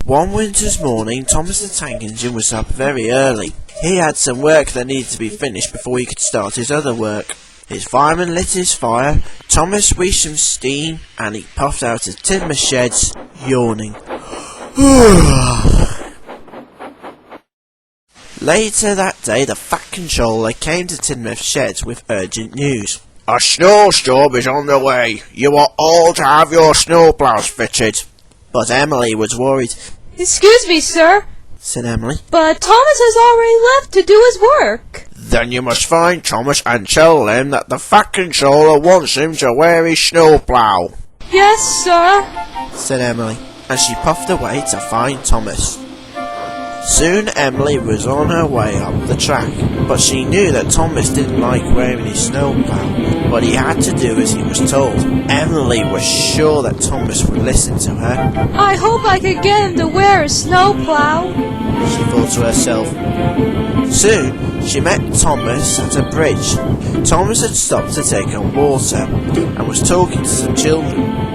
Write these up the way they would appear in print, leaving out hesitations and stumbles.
One winter's morning, Thomas the Tank Engine was up very early. He had some work that needed to be finished before he could start his other work. His fireman lit his fire, Thomas wheezed some steam, and he puffed out of timber sheds, yawning. Later that day, the Fat Controller came to Tinmouth Sheds with urgent news. A snowstorm is on the way. You are all to have your snowploughs fitted. But Emily was worried. Excuse me, sir, said Emily. but Thomas has already left to do his work. Then you must find Thomas and tell him that the Fat Controller wants him to wear his snowplough. Yes, sir, said Emily, and she puffed away to find Thomas. Soon Emily was on her way up the track, but she knew that Thomas didn't like wearing his snowplough, but he had to do as he was told. Emily was sure that Thomas would listen to her. I hope I could get him to wear his snowplough, she thought to herself. Soon she met Thomas at a bridge. Thomas had stopped to take on water and was talking to some children.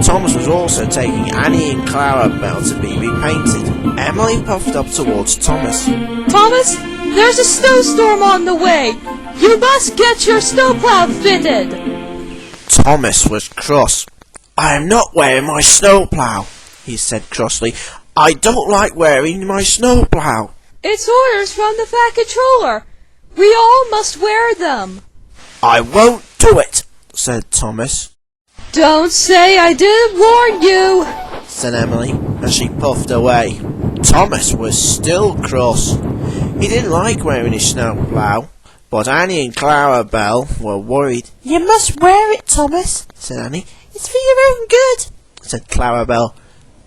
Thomas was also taking Annie and Clara Bell to be repainted. Emily puffed up towards Thomas. Thomas, there's a snowstorm on the way. You must get your snowplow fitted. Thomas was cross. I am not wearing my snowplow, he said crossly. I don't like wearing my snowplow. It's orders from the Fat Controller. We all must wear them. I won't do it, said Thomas. Don't say I didn't warn you, said Emily, and she puffed away. Thomas was still cross. He didn't like wearing his snowplow, but Annie and Clara Bell were worried. You must wear it, Thomas, said Annie. It's for your own good, said Clara Bell.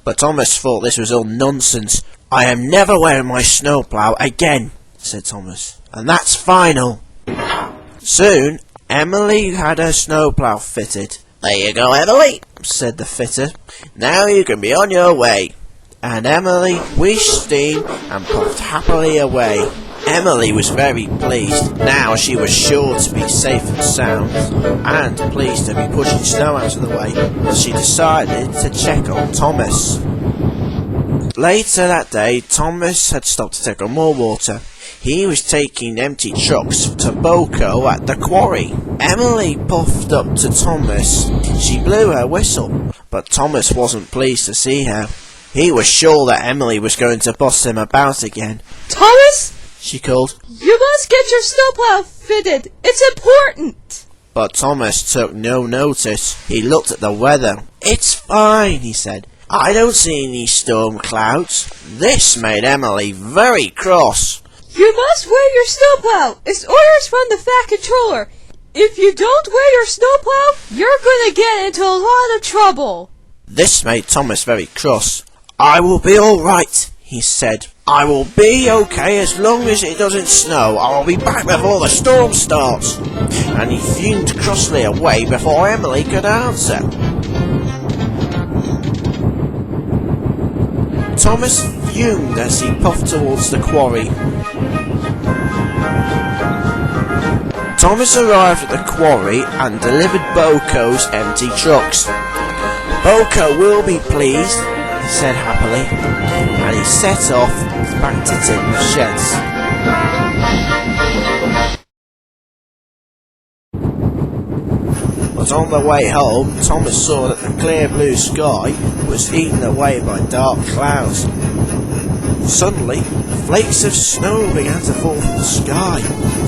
But Thomas thought this was all nonsense. I am never wearing my snowplow again, said Thomas, and that's final. Soon, Emily had her snowplow fitted. There you go, Emily, said the fitter. Now you can be on your way. And Emily wheezed steam and puffed happily away. Emily was very pleased. Now she was sure to be safe and sound, and pleased to be pushing snow out of the way, but she decided to check on Thomas. Later that day, Thomas had stopped to take on more water. He was taking empty trucks to Boko at the quarry. Emily puffed up to Thomas. She blew her whistle, but Thomas wasn't pleased to see her. He was sure that Emily was going to boss him about again. Thomas, she called. You must get your snowplow fitted. It's important. But Thomas took no notice. He looked at the weather. It's fine, he said. I don't see any storm clouds. This made Emily very cross. You must wear your snowplow. It's orders from the Fat Controller. If you don't wear your snowplow, you're going to get into a lot of trouble. This made Thomas very cross. I will be all right, he said. I will be okay as long as it doesn't snow. I will be back before the storm starts. And he fumed crossly away before Emily could answer. Thomas fumed as he puffed towards the quarry. Thomas arrived at the quarry and delivered Boko's empty trucks. Boko will be pleased, he said happily, and he set off back to Tinmouth Sheds. But on the way home, Thomas saw that the clear blue sky was eaten away by dark clouds. Suddenly, flakes of snow began to fall from the sky.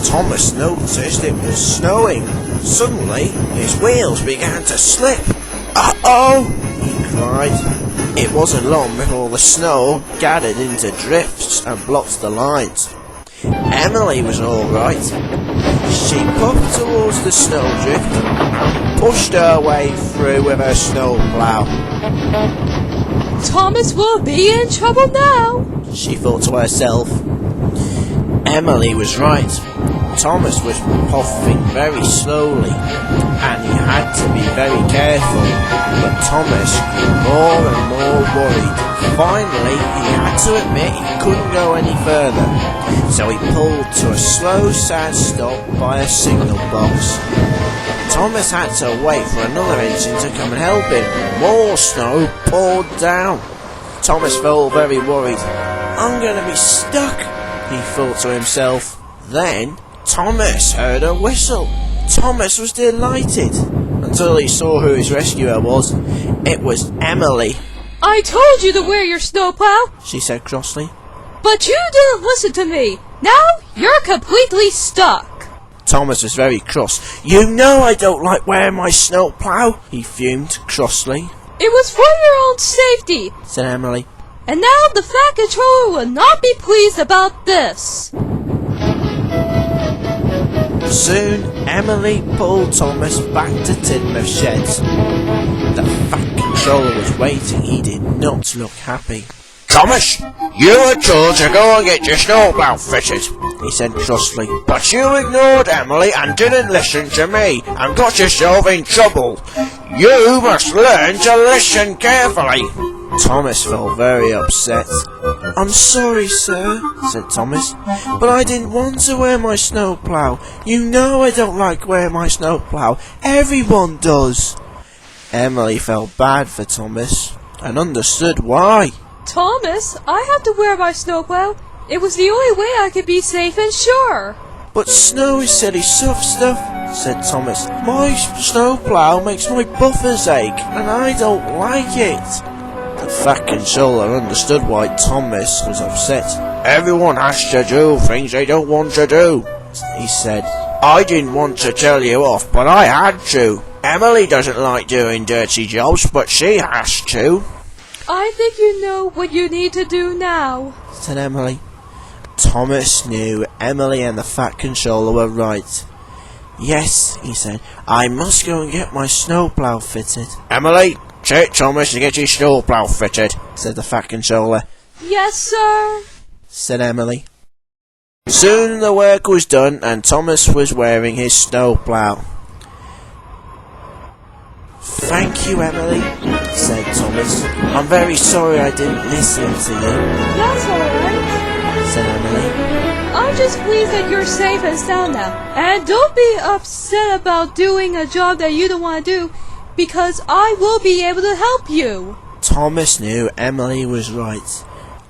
Thomas noticed it was snowing. Suddenly, his wheels began to slip. Uh-oh! He cried. It wasn't long before the snow gathered into drifts and blocked the lines. Emily was all right. She puffed towards the snowdrift and pushed her way through with her snowplow. Thomas will be in trouble now, she thought to herself. Emily was right. Thomas was puffing very slowly, and he had to be very careful, but Thomas grew more and more worried. Finally, he had to admit he couldn't go any further, so he pulled to a slow, sad stop by a signal box. Thomas had to wait for another engine to come and help him. More snow poured down. Thomas felt very worried. I'm going to be stuck, he thought to himself. Then Thomas heard a whistle. Thomas was delighted until he saw who his rescuer was. It was Emily. I told you to wear your snowplow, she said crossly. but you didn't listen to me. Now you're completely stuck. Thomas was very cross. You know I don't like wearing my snowplow, he fumed crossly. It was for your own safety, said Emily. and now the Fat Controller will not be pleased about this. Soon Emily pulled Thomas back to Tidmouth Sheds. The Fat Controller was waiting. He did not look happy. Thomas, you were told to go and get your snowplow fitted, he said crossly. But you ignored Emily and didn't listen to me and got yourself in trouble. You must learn to listen carefully. Thomas felt very upset. I'm sorry, sir, said Thomas, but I didn't want to wear my snowplow. You know I don't like wearing my snowplow. Everyone does. Emily felt bad for Thomas and understood why. Thomas, I have to wear my snowplow. It was the only way I could be safe and sure. But snow is silly soft stuff, said Thomas. My snowplow makes my buffers ache, and I don't like it. The Fat Controller understood why Thomas was upset. Everyone has to do things they don't want to do, he said. I didn't want to tell you off, but I had to. Emily doesn't like doing dirty jobs, but she has to. I think you know what you need to do now, said Emily. Thomas knew Emily and the Fat Controller were right. Yes, he said, I must go and get my snowplow fitted. Emily, take Thomas to get his snowplow fitted, said the Fat Controller. Yes, sir, said Emily. Soon the work was done and Thomas was wearing his snowplow. Thank you, Emily, said Thomas. I'm very sorry I didn't listen to you. That's alright, said Emily. I'm just pleased that you're safe and sound now. And don't be upset about doing a job that you don't want to do, because I will be able to help you. Thomas knew Emily was right,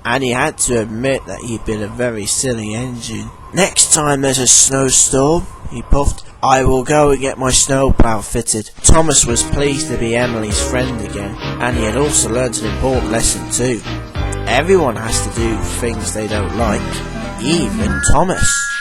and he had to admit that he'd been a very silly engine. Next time there's a snowstorm, he puffed, I will go and get my snowplow fitted. Thomas was pleased to be Emily's friend again, and he had also learnt an important lesson too. Everyone has to do things they don't like, even Thomas.